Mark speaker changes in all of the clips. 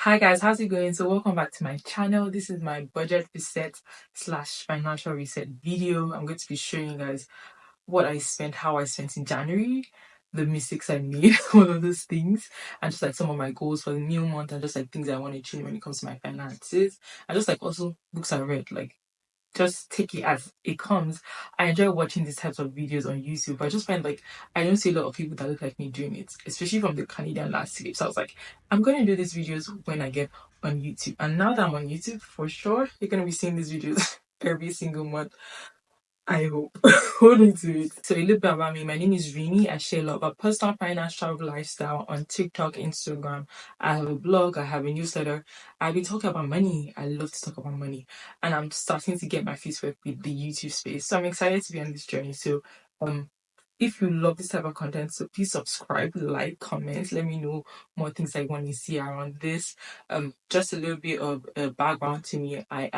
Speaker 1: Hi guys, how's it going? So welcome back to my channel. This is my budget reset slash financial reset video. I'm going to be showing you guys what I spent, how I spent in January, the mistakes I made, all of those things, and just like some of my goals for the new month, and just like things I want to change when it comes to my finances, and just like also books I read, like just take it as it comes. I enjoy watching these types of videos on YouTube. I just find like I don't see a lot of people that look like me doing it, especially from the Canadian landscape. So I was like, I'm going to do these videos when I get on YouTube. And now that I'm on YouTube, for sure, you're going to be seeing these videos every single month. I hope. Hold on to it. So a little bit about me. My name is Rini. I share a lot about personal finance, travel, lifestyle on TikTok, Instagram. I have a blog. I have a newsletter. I've been talking about money. I love to talk about money, and I'm starting to get my feet wet with the YouTube space. So I'm excited to be on this journey. So um. If you love this type of content, so please subscribe, like, comment, let me know more things I want to see around this. Just a little bit of background to me. I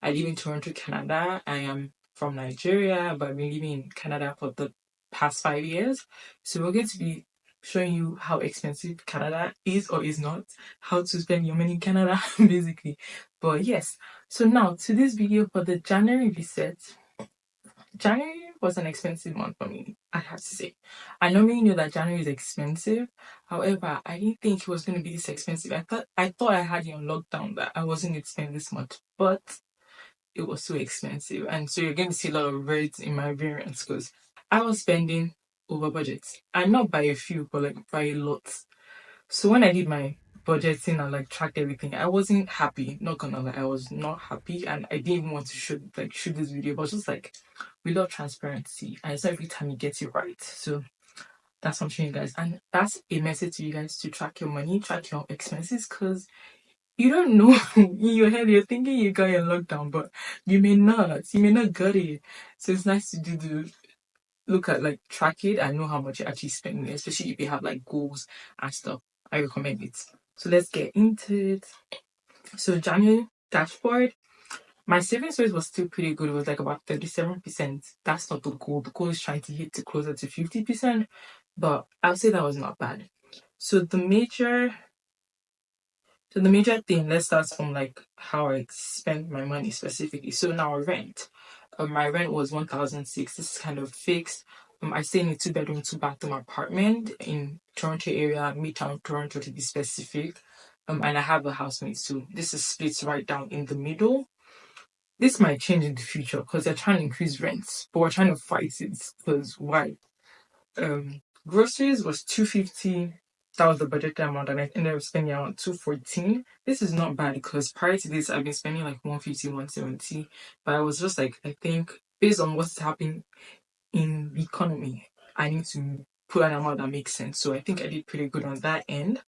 Speaker 1: live in Toronto, Canada. I am from Nigeria, but I've been living in Canada for the past 5 years. So we're going to be showing you how expensive Canada is or is not, how to spend your money in Canada, basically. But yes, so now to this video for the January reset. January was an expensive month for me, I have to say. I normally know that January is expensive. However, I didn't think it was going to be this expensive. I thought I had it on lockdown that I wasn't going to spend this much, but it was so expensive. And so you're going to see a lot of reds in my variance because I was spending over budget. And not by a few, but like by a lot. So when I did my budgeting and like tracked everything, I wasn't happy. Not gonna lie, I was not happy, and I didn't even want to shoot this video. But just like we love transparency, and it's not every time you get it right. So that's what I'm showing you guys, and that's a message to you guys to track your money, track your expenses, because you don't know in your head you're thinking you got your lockdown, but you may not. You may not get it. So it's nice to do the look at like track it and know how much you're actually spending, especially if you have like goals and stuff. I recommend it. So let's get into it. So January dashboard, my savings rate was still pretty good. It was like about 37%. That's not the goal. The goal is trying to hit to closer to 50%, but I'll say that was not bad. So the major thing, let's start from like how I spent my money specifically. So now rent. My rent was 1,006. This is kind of fixed. I stay in a 2-bedroom, 2-bathroom apartment in Toronto area, Midtown Toronto to be specific. And I have a housemate, so this is split right down in the middle. This might change in the future because they're trying to increase rents, but we're trying to fight it because why? Groceries was 250. That was the budget amount, and I ended up spending around 214. This is not bad because prior to this, I've been spending like 150, 170. But I was just like, I think based on what's happening in the economy, I need to put an amount that makes sense. So I think I did pretty good on that end.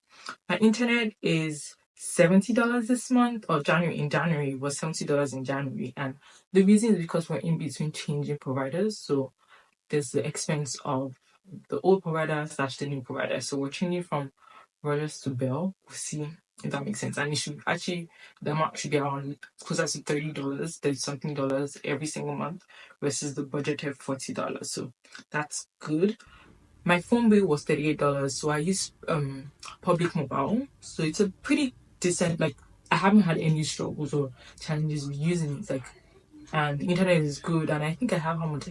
Speaker 1: My internet is $70 this month, or January. In January was $70 in January, and the reason is because we're in between changing providers. So there's the expense of the old provider slash the new provider. So we're changing from Rogers to Bell. We'll see if that makes sense. And it should actually, the amount should be around closer to $30, $30 something dollars every single month versus the budgeted $40. So that's good. My phone bill was $38. So I use public mobile. So it's a pretty decent, like I haven't had any struggles or challenges with using it. Like, and the internet is good, and I think I have how much,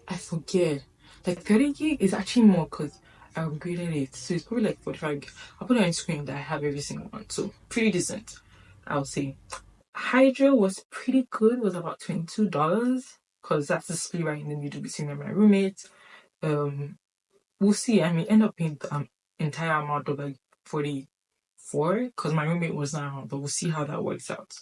Speaker 1: I forget. Like 30 gig is actually more because I upgraded it. So it's probably like 45 gig. I'll put it on screen that I have every single one. So pretty decent, I'll say. Hydro was pretty good, was about $22. Because that's the split right in the middle between me and my roommate. We'll see. I may end up paying the entire amount of like 44 because my roommate was not around, but we'll see how that works out.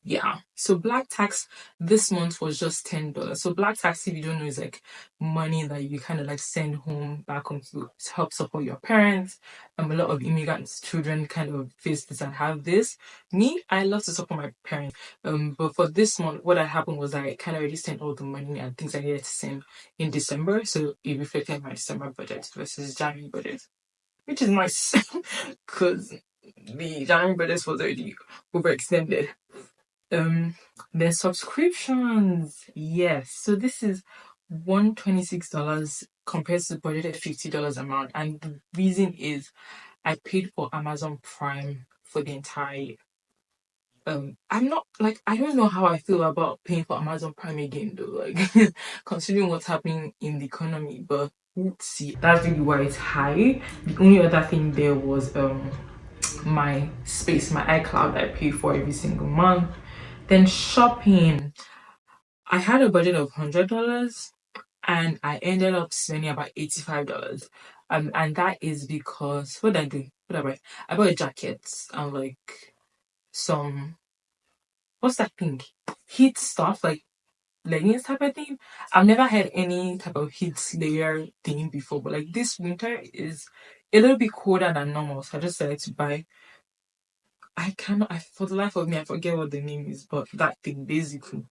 Speaker 1: Yeah. So black tax this month was just $10. So black tax, if you don't know, is like money that you kind of like send home back home to help support your parents. A lot of immigrants' children kind of face this and have this. Me, I love to support my parents. But for this month, what had happened was I kind of already sent all the money and things I needed to send in December. So it reflected my December budget versus January budget, which is nice because the January budget was already overextended. There's subscriptions. Yes. So this is $126 compared to the budgeted $50 amount. And the reason is I paid for Amazon Prime for the entire I'm not like I don't know how I feel about paying for Amazon Prime again though, like considering what's happening in the economy, but let's see. That's really why it's high. The only other thing there was my space, my iCloud that I pay for every single month. Then shopping. I had a budget of $100 and I ended up spending about $85. And that is because what did I do? What did I buy? I bought a jacket and like some what's that thing? Heat stuff, like leggings type of thing. I've never had any type of heat layer thing before, but like this winter is a little bit colder than normal. So I just decided to buy. I cannot, for the life of me, I forget what the name is, but that thing basically.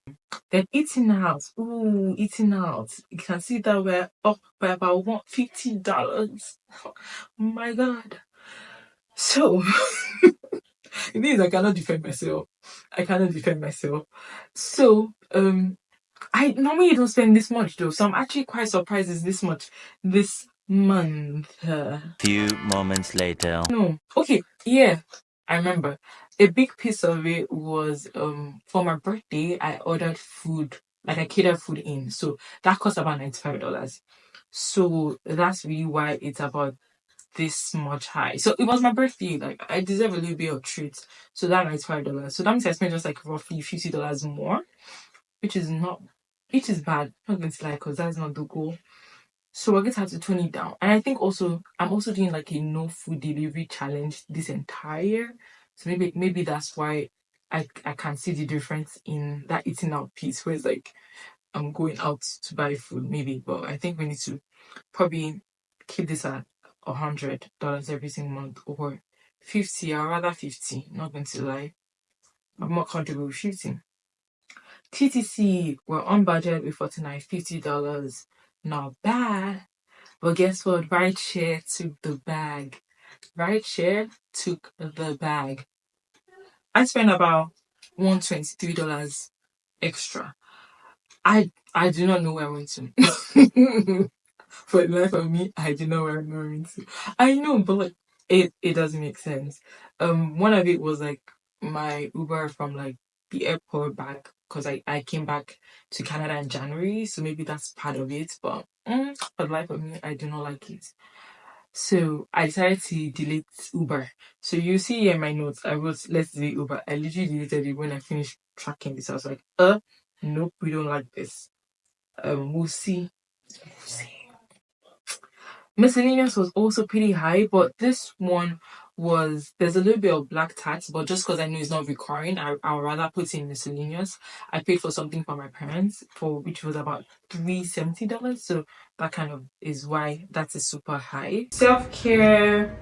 Speaker 1: Then eating out. Ooh, eating out. You can see that we're up by about $50. Oh my god. So it means I cannot defend myself. I cannot defend myself. So I normally don't spend this much though, so I'm actually quite surprised it's this much this month.
Speaker 2: Few moments later.
Speaker 1: No, okay, yeah, I remember. A big piece of it was for my birthday. I ordered food, like I catered food in, so that cost about $95. So that's really why it's about this much high. So it was my birthday, like I deserve a little bit of treat. So that $95. So that means I spent just like roughly $50 more, which is not, which is bad. I'm not going to lie, because that's not the goal. So we're going to have to tone it down. And I think also I'm also doing like a no food delivery challenge this entire year. So maybe that's why I can see the difference in that eating out piece, where it's like I'm going out to buy food, maybe. But I think we need to probably keep this at $100 every single month, or 50. I'd rather 50, not going to lie. I'm more comfortable with 50. TTC, we're on budget with $49.50. Not bad. But guess what? Rideshare took the bag. Rideshare took the bag. I spent about $123 extra. I do not know where I went to. For the life of me, I do not know where I'm going to. I know, but like it doesn't make sense. One of it was like my Uber from like the airport back, because I came back to Canada in January, so maybe that's part of it. But for the life of me, I do not like it. So I decided to delete Uber. So you see here in my notes, I wrote let's delete Uber. I literally deleted it when I finished tracking this. I was like, nope, we don't like this. We'll see. We'll see. Miscellaneous was also pretty high, but this one was there's a little bit of black tax, but just because I know it's not recurring, I would rather put in miscellaneous. I paid for something for my parents for which was about $370. So that kind of is why that is super high. Self-care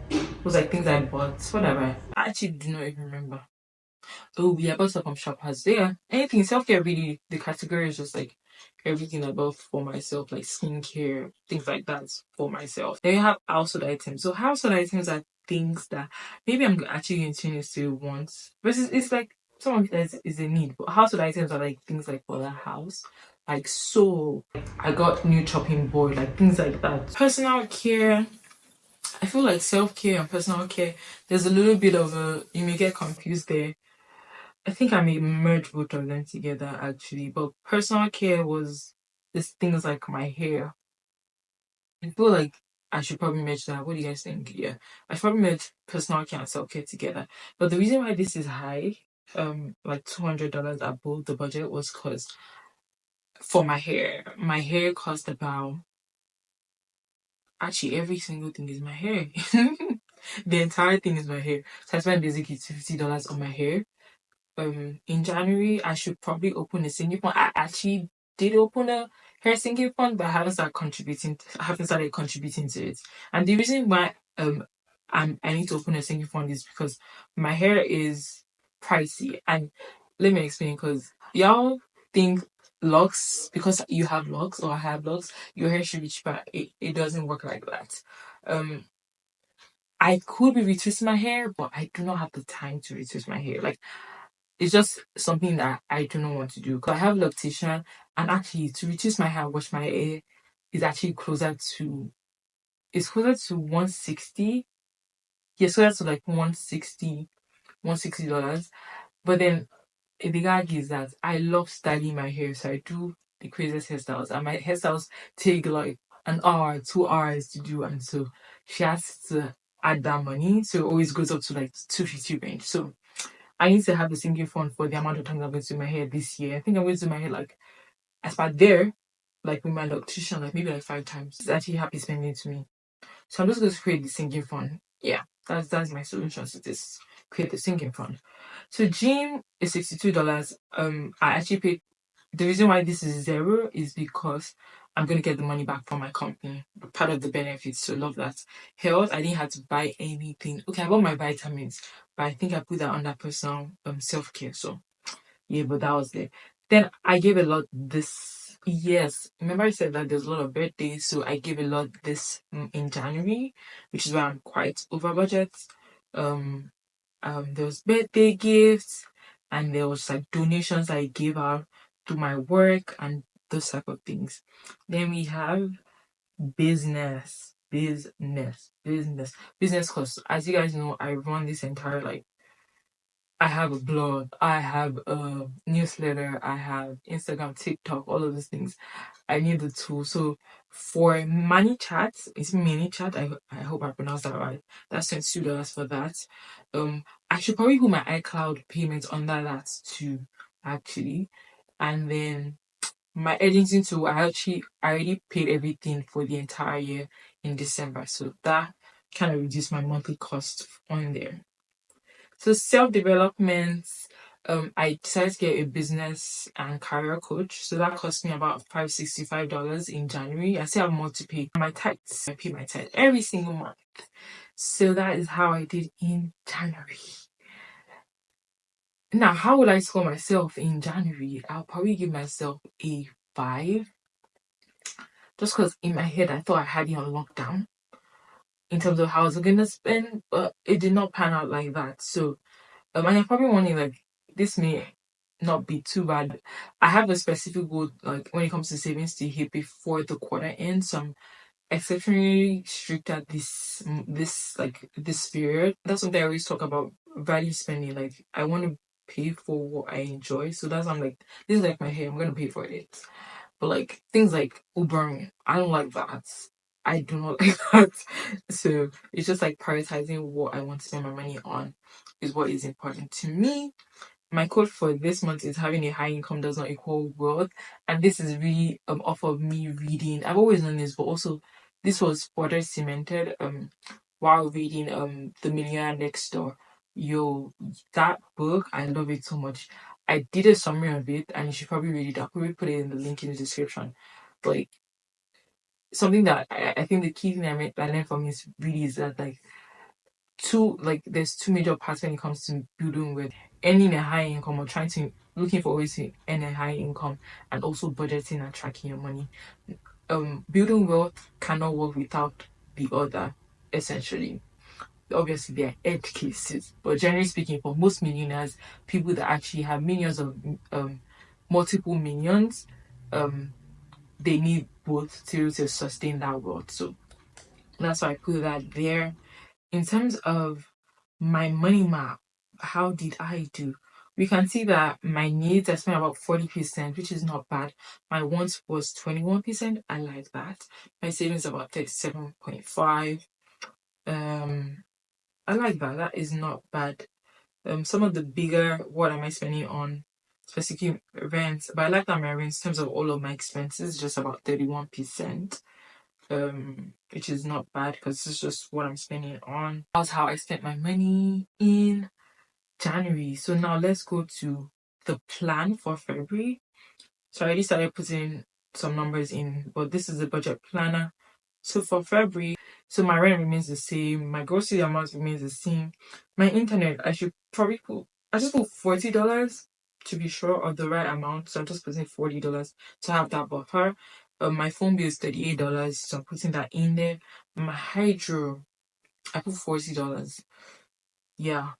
Speaker 1: was like things I bought, whatever. I actually do not even remember. Oh, yeah, but stuff from Shoppers. So yeah, anything self care really. The category is just like everything above for myself, like skincare, things like that for myself. Then you have household items. So household items are things that maybe I'm actually going to use to want, versus it's like some of it is a need. But household items are like things like for the house. Like so, I got new chopping board, like things like that. Personal care. I feel like self care and personal care. There's a little bit of a you may get confused there. I think I may merge both of them together actually. But personal care was this things like my hair. I feel like I should probably merge that. What do you guys think? Yeah. I should probably merge personal care and self care together. But the reason why this is high, like $200 above the budget, was because for my hair cost about actually every single thing is my hair. The entire thing is my hair. So I spent basically $50 on my hair. In January I should probably open a single fund. I actually did open a hair single fund, but I haven't started contributing to it. And the reason why I need to open a single fund is because my hair is pricey. And let me explain, because y'all think locks, because you have locks or I have locks, your hair should be cheaper. It doesn't work like that. Um I could be retwisting my hair, but I do not have the time to retwist my hair. Like it's just something that I do not want to do, because I have lactation, and actually to reduce my hair, wash my hair is actually closer to 160. Yes, closer to like 160 dollars. But then the gag is that I love styling my hair, so I do the craziest hairstyles, and my hairstyles take like an hour, 2 hours to do, and so she has to add that money, so it always goes up to like 250 range. So I need to have the sinking fund for the amount of times I'm going to do my hair this year. I think I'm going to do my hair like as per there, like with my electrician, like maybe like 5 times. It's actually happy spending it to me. So I'm just going to create the sinking fund. Yeah, that's my solution to this. Create the sinking fund. So gym is $62. I actually paid. The reason why this is zero is because I'm gonna get the money back from my company. Part of the benefits, so love that. Health, I didn't have to buy anything. Okay, I bought my vitamins, but I think I put that under personal self care. So yeah, but that was there. Then I gave a lot this. Yes, remember I said that there's a lot of birthdays, so I gave a lot this in January, which is why I'm quite over budget. Um, there was birthday gifts, and there was like donations I gave out to my work and those type of things. Then we have business costs. As you guys know, I run this entire like I have a blog, I have a newsletter, I have Instagram, TikTok, all of those things. I need the tool. So for Money Chat, it's Mini Chat. I hope I pronounced that right. That's $22 for that. I should probably put my iCloud payment under that too, actually. And then my editing tool, I already paid everything for the entire year in December. So that kind of reduced my monthly cost on there. So self-development, I decided to get a business and career coach. So that cost me about $565 in January. I still have more to pay. My tithes, I pay my tithe every single month. So that is how I did in January. Now, how would I score myself in January? I'll probably give myself a 5. Just because in my head I thought I had it on lockdown in terms of how I was gonna spend, but it did not pan out like that. So and you're probably wondering like this may not be too bad. I have a specific goal like when it comes to savings to hit before the quarter ends. So I'm exceptionally strict at this period. That's something I always talk about value spending. Like I want to pay for what I enjoy. So that's why I'm like this is like my hair. I'm gonna pay for it. But like things like Ubering, I don't like that. I do not like that. So it's just like prioritizing what I want to spend my money on is what is important to me. My code for this month is having a high income does not equal wealth. And this is really off of me reading. I've always known this, but also this was further cemented while reading The Millionaire Next Door. Yo, that book, I love it so much. I did a summary of it and you should probably read it. I'll probably put it in the link in the description. Like something that I think the key thing I learned from this really is that there's two major parts when it comes to building with earning a high income or trying to looking for ways to earn a high income and also budgeting and tracking your money. Building wealth cannot work without the other, essentially. Obviously there are edge cases, but generally speaking, for most millionaires, people that actually have millions of multiple millions, they need both to sustain that wealth. So that's why I put that there. In terms of my money map, how did I do? We can see that my needs I spent about 40%, which is not bad. My wants was 21%. I like that. My savings about 37.5. I like that. That is not bad. Some of the bigger what am I spending on specifically rent, but I like that my rent in terms of all of my expenses just about 31%. Which is not bad because it's just what I'm spending on. That's how I spent my money in January. So now let's go to the plan for February. So I already started putting some numbers in, but this is the budget planner. So for February, so my rent remains the same, my grocery amount remains the same. My internet, I just put $40 to be sure of the right amount. So I'm just putting $40 to have that buffer. My phone bill is $38, so I'm putting that in there. My hydro, I put $40. Yeah,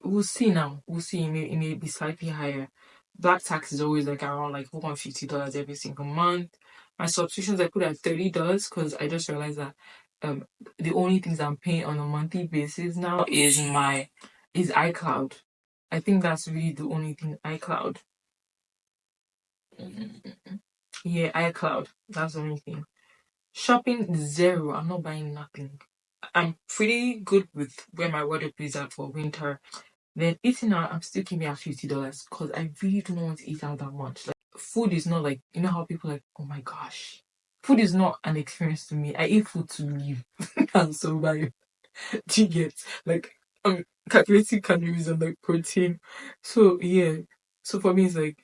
Speaker 1: we'll see now. We'll see. It may be slightly higher. Black tax is always like around like $150 every single month. My subscriptions I put at $30 because I just realized that the only things I'm paying on a monthly basis now is iCloud. I think that's really the only thing. iCloud. Yeah, iCloud. That's the only thing. Shopping zero. I'm not buying nothing. I'm pretty good with where my wardrobe is at for winter. Then eating out, I'm still keeping at $50 because I really do not want to eat out that much. Like food is not like how people like, oh my gosh. Food is not an experience to me. I eat food to live and survive. Do you get like I'm calculating calories and like protein. So yeah. So for me it's like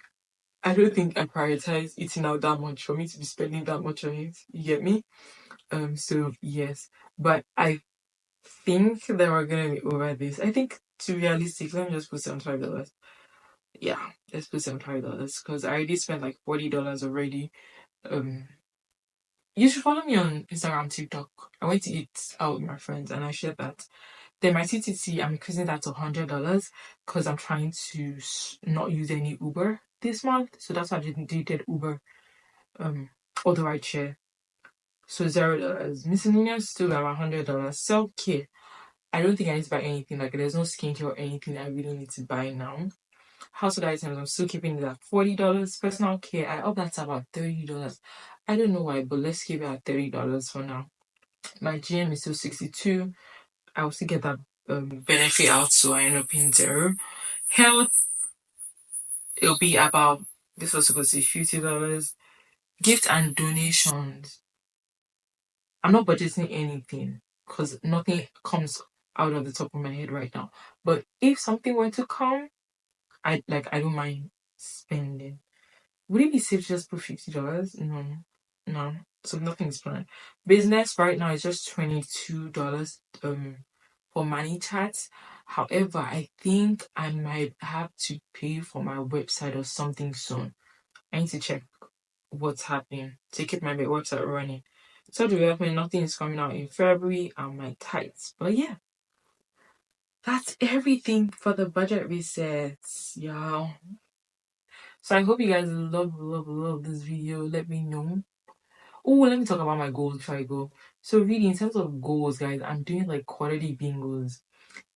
Speaker 1: I don't think I prioritize eating out that much for me to be spending that much on it. You get me? So yes. But I think that we're gonna be over this. I think to be realistic, let me just put $75. Yeah, let's put $75 because I already spent like $40 already. Um, you should follow me on Instagram, TikTok. I went to eat out with my friends and I shared that. Then my TTT, I'm increasing that to $100 because I'm trying to not use any Uber this month. So that's why I did Uber. Or the ride share. So $0. Miscellaneous still around $100. Self care. I don't think I need to buy anything. Like there's no skincare or anything I really need to buy now. Household items, I'm still keeping it at $40. Personal care, I up that to about $30. I don't know why, but let's keep it at $30 for now. My GM is still 62. I will still get that benefit out, so I end up paying zero. Health, it'll be about this was supposed to be $50. Gift and donations. I'm not budgeting anything because nothing comes out of the top of my head right now. But if something were to come, I don't mind spending. Would it be safe to just put $50? No. No. So nothing's planned. Business right now is just $22 for money chats. However, I think I might have to pay for my website or something soon. I need to check what's happening to keep my website running. So development, nothing is coming out in February and my tights. But yeah, that's everything for the budget resets, y'all. So I hope you guys love this video. Let me know. Oh, let me talk about my goals before I go. So really, in terms of goals, guys, I'm doing like quarterly bingos.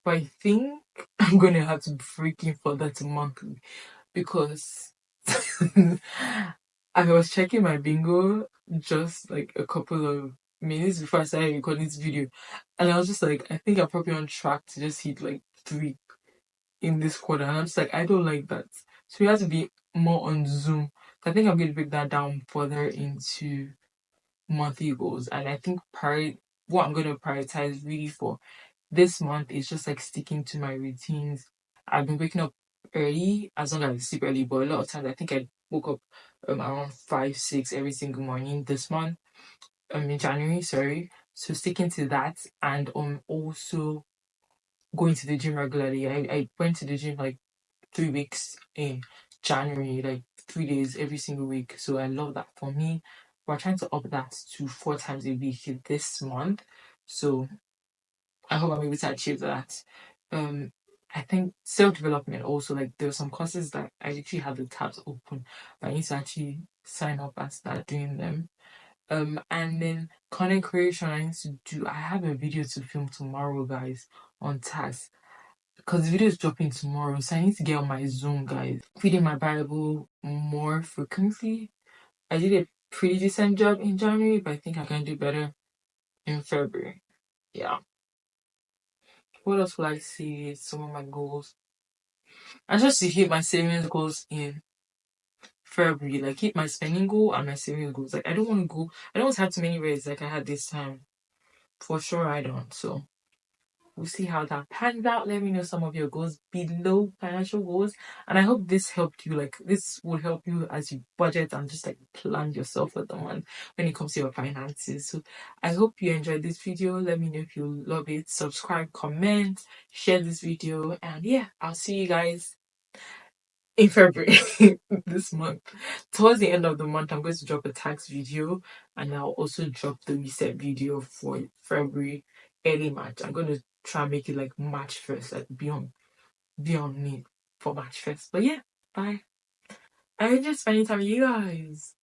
Speaker 1: But I think I'm gonna have to freaking for that monthly because I was checking my bingo just like a couple of minutes before I started recording this video. And I was just like, I think I'm probably on track to just hit like 3 in this quarter. And I'm just like, I don't like that. So we have to be more on Zoom. I think I'm going to break that down further into monthly goals. And I think what I'm going to prioritize really for this month is just like sticking to my routines. I've been waking up early as long as I sleep early, but a lot of times I think I woke up around 5, 6 every single morning this month. In January, sorry. So sticking to that and also going to the gym regularly. I went to the gym like 3 weeks in January, like 3 days every single week. So I love that. For me, we're trying to up that to 4 times a week this month. So I hope I'm able to achieve that. Um, I think self-development also, like there were some courses that I literally had the tabs open, but I need to actually sign up and start doing them. And then content creation I need to do. I have a video to film tomorrow, guys, on task because the video is dropping tomorrow, so I need to get on my Zoom, guys. Reading my Bible more frequently. I did a pretty decent job in January, but I think I can do better in February. Yeah. What else will I say? Some of my goals. I just to hit my savings goals in February, like hit my spending goal and my savings goals. Like I don't want to go. I don't want to have too many rates like I had this time. For sure, I don't. So we'll see how that pans out. Let me know some of your goals below, financial goals. And I hope this helped you. Like this will help you as you budget and just like plan yourself for the month when it comes to your finances. So I hope you enjoyed this video. Let me know if you love it. Subscribe, comment, share this video. And yeah, I'll see you guys in February this month. Towards the end of the month, I'm going to drop a tax video and I'll also drop the reset video for February, early March. I'm going to try and make it like March 1st, like beyond me for March 1st. But yeah, bye. I enjoyed spending time with you guys.